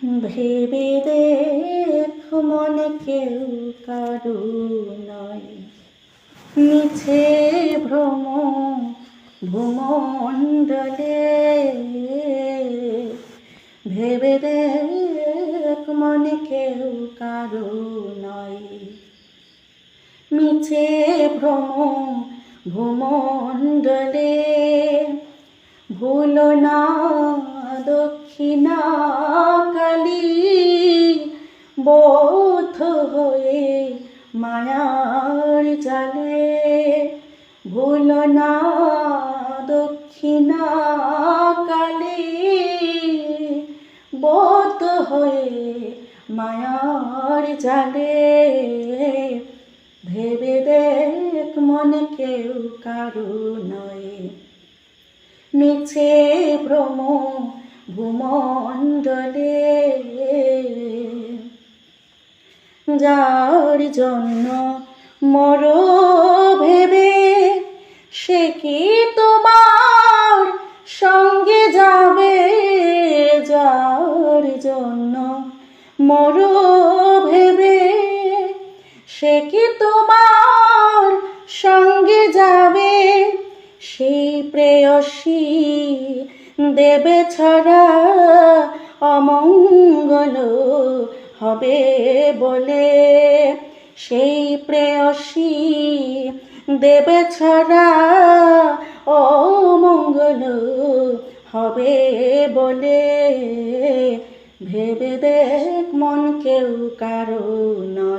ভেবে দেখ মনে কেউ কারু নয়, মিছে ভ্রম ভূমণ্ডলে। ভেবে দেখ মনে কেউ কারু নয়, মিছে ভ্রম ভূমণ্ডলে। ভুলো না দক্ষিণা কালী, বৌদ্ধ হয়ে মায়ার জালে। ভুলো না দক্ষিণা কালী, বৌদ্ধ হয়ে মায়ার জালে। ভেবে দেখ মনে কেউ কারু নয়, মিছে ভ্রম ভূমণ্ডলে। যার জন্য মরো ভেবে, সে কি তোমার সঙ্গে যাবে? যার জন্য মরো ভেবে, সে কি তোমার সঙ্গে যাবে? সেই প্রেয়সী দেবে ছাড়া অমঙ্গল হবে বলে। সেই প্রেয়সী দেবে ছাড়া অমঙ্গল হবে বলে। ভেবে দেখ মন কেউ কারো নয়।